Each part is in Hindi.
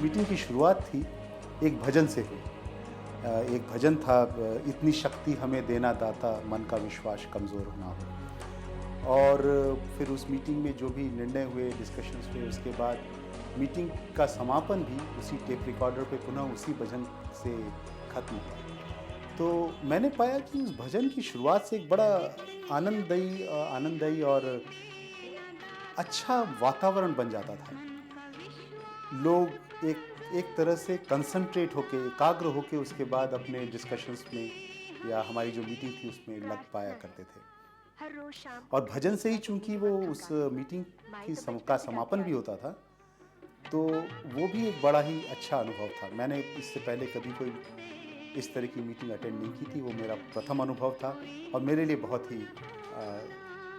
मीटिंग की शुरुआत थी एक भजन से हुई। एक भजन था, इतनी शक्ति हमें देना दाता, मन का विश्वास कमज़ोर ना हो। और फिर उस मीटिंग में जो भी निर्णय हुए, डिस्कशंस हुए, उसके बाद मीटिंग का समापन भी उसी टेप रिकॉर्डर पे पुनः उसी भजन से ख़त्म हुआ। तो मैंने पाया कि उस भजन की शुरुआत से एक बड़ा आनंददायी और अच्छा वातावरण बन जाता था। लोग एक तरह से कंसंट्रेट होके, एकाग्र होके उसके बाद अपने डिस्कशंस में या हमारी जो मीटिंग थी उसमें लग पाया करते थे। और भजन से ही चूँकि वो उस मीटिंग का समापन भी होता था, तो वो भी एक बड़ा ही अच्छा अनुभव था। मैंने इससे पहले कभी कोई इस तरह की मीटिंग अटेंड नहीं की थी। वो मेरा प्रथम अनुभव था और मेरे लिए बहुत ही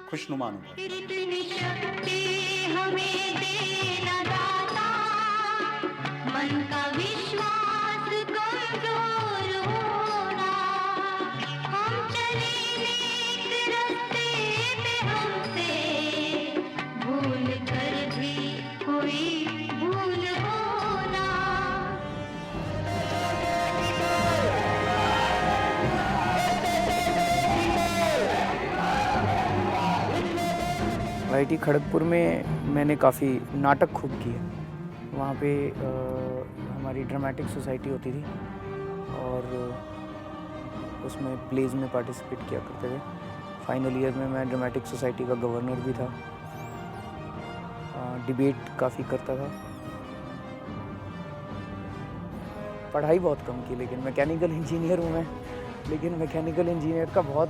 खुशनुमा अनुभव था। इतनी शक्ति हमें देना दाता, मन का विश्वास कमजोर होना। हम चले नेक रास्ते पे, हमसे भूल कर भी कोई भूल होना। IIT खड़गपुर में मैंने काफ़ी नाटक खूब किए। वहाँ पे हमारी ड्रामेटिक सोसाइटी होती थी और उसमें प्लेज़ में पार्टिसिपेट किया करते थे। फाइनल ईयर में मैं ड्रामेटिक सोसाइटी का गवर्नर भी था। डिबेट काफ़ी करता था। पढ़ाई बहुत कम की, लेकिन मैकेनिकल इंजीनियर हूँ मैं। लेकिन मैकेनिकल इंजीनियर का बहुत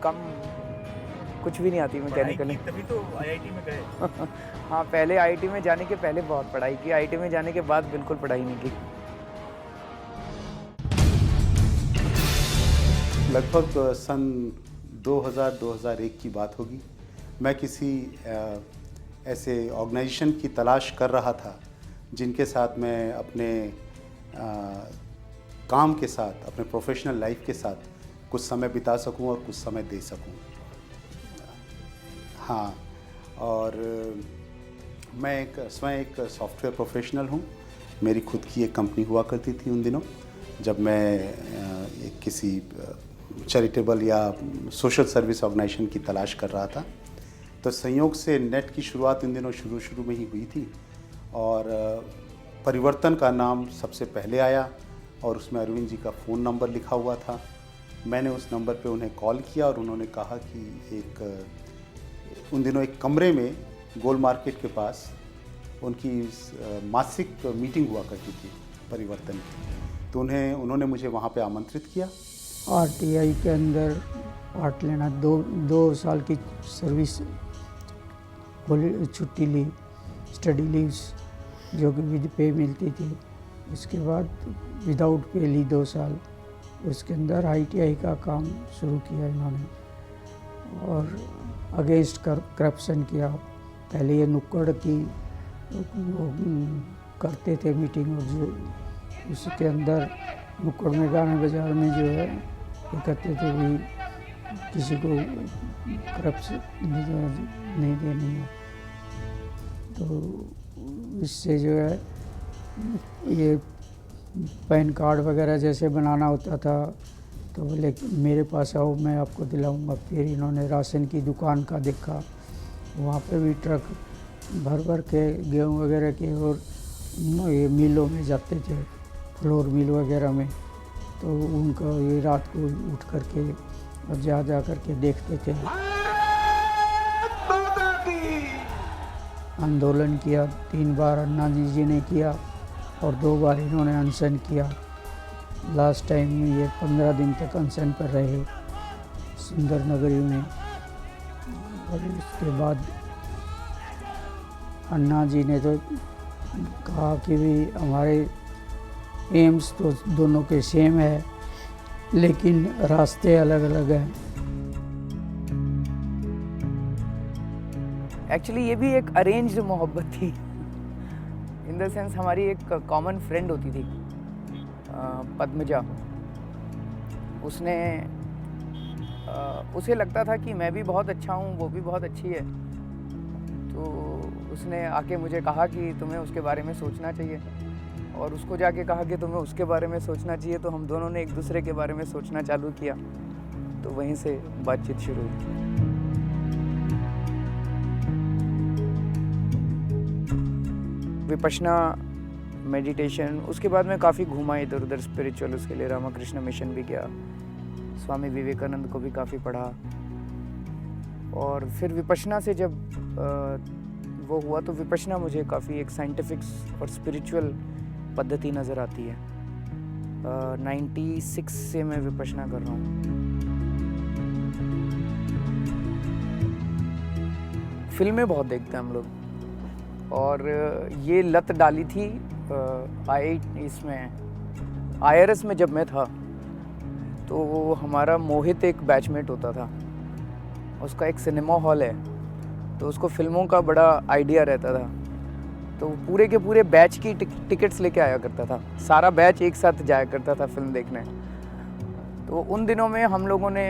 कम, कुछ भी नहीं आती मैकेनिकल। तभी तो IIT में गए। हाँ, पहले IIT में जाने के पहले बहुत पढ़ाई की, IIT में जाने के बाद बिल्कुल पढ़ाई नहीं की। लगभग सन 2000-2001 की बात होगी। मैं किसी ऐसे ऑर्गेनाइजेशन की तलाश कर रहा था जिनके साथ मैं अपने काम के साथ, अपने प्रोफेशनल लाइफ के साथ कुछ समय बिता सकूं और कुछ समय दे सकूं। हाँ, और मैं स्वयं एक सॉफ्टवेयर प्रोफेशनल हूँ। मेरी खुद की एक कंपनी हुआ करती थी उन दिनों, जब मैं किसी चैरिटेबल या सोशल सर्विस ऑर्गेनाइजेशन की तलाश कर रहा था। तो संयोग से नेट की शुरुआत इन दिनों शुरू में ही हुई थी और परिवर्तन का नाम सबसे पहले आया और उसमें अरविंद जी का फ़ोन नंबर लिखा हुआ था। मैंने उस नंबर पे उन्हें कॉल किया और उन्होंने कहा कि उन दिनों एक कमरे में गोल मार्केट के पास उनकी मासिक मीटिंग हुआ करती थी परिवर्तन की। तो उन्होंने मुझे वहाँ पे आमंत्रित किया। RTI के अंदर पार्ट लेना, दो साल की सर्विस छुट्टी ली, स्टडी लीव्स जो कि विद पे मिलती थी। उसके बाद विदाउट पे ली 2 साल। उसके अंदर ITI का काम शुरू किया इन्होंने और अगेंस्ट करप्शन किया। पहले ये नुक्कड़ की वो करते थे मीटिंग, और जो उसके अंदर नुक्कड़ में गाने बाजार में जो है ये कहते थे भी किसी को करप्शन नहीं देनी है। तो इससे जो है ये पैन कार्ड वगैरह जैसे बनाना होता था तो बोले मेरे पास आओ, मैं आपको दिलाऊंगा। फिर इन्होंने राशन की दुकान का देखा, वहाँ पे भी ट्रक भर के गेहूँ वगैरह के और ये मिलों में जाते थे, फ्लोर मिल वगैरह में। तो उनका ये रात को उठ करके और जा करके देखते थे। आंदोलन किया 3 बार अन्ना जी ने किया और 2 बार इन्होंने अनशन किया। लास्ट टाइम में ये 15 दिन तक अनशन पर रहे सुंदर नगरी में। और इसके बाद अन्ना जी ने तो कहा कि भी हमारे एम्स तो दोनों के सेम है, लेकिन रास्ते अलग अलग हैं। एक्चुअली ये भी एक अरेंज्ड मोहब्बत थी। इन द सेंस हमारी एक कॉमन फ्रेंड होती थी पद्मजा। उसे लगता था कि मैं भी बहुत अच्छा हूँ, वो भी बहुत अच्छी है। तो उसने आके मुझे कहा कि तुम्हें उसके बारे में सोचना चाहिए, और उसको जाके कहा कि तुम्हें उसके बारे में सोचना चाहिए, तो हम दोनों ने एक दूसरे के बारे में सोचना चालू किया, तो वहीं से बातचीत शुरू हुई। विपश्यना, मेडिटेशन, उसके बाद मैं काफ़ी घूमा इधर उधर स्पिरिचुअल, उसके लिए रामाकृष्ण मिशन भी गया, स्वामी विवेकानंद को भी काफ़ी पढ़ा, और फिर विपश्यना से जब वो हुआ तो विपश्यना मुझे काफ़ी एक साइंटिफिक और स्पिरिचुअल पद्धति नज़र आती है। 96 से मैं विपश्यना कर रहा हूँ। फिल्में बहुत देखते हैं हम लोग, और ये लत डाली थी इसमें IRS में जब मैं था, तो हमारा मोहित एक बैचमेट होता था, उसका एक सिनेमा हॉल है, तो उसको फिल्मों का बड़ा आइडिया रहता था, तो पूरे के पूरे बैच की टिकट्स लेके आया करता था, सारा बैच एक साथ जाया करता था फिल्म देखने। तो उन दिनों में हम लोगों ने,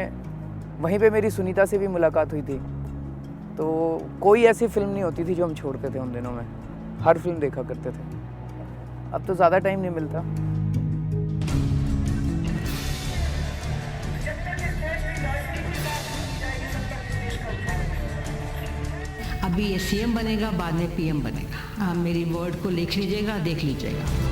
वहीं पे मेरी सुनीता से भी मुलाकात हुई थी, तो कोई ऐसी फिल्म नहीं होती थी जो हम छोड़ते थे उन दिनों में, हर फिल्म देखा करते थे। अब तो ज़्यादा टाइम नहीं मिलता। अभी ये CM बनेगा, बाद में PM बनेगा। आप मेरी वर्ड को लिख लीजिएगा, देख लीजिएगा।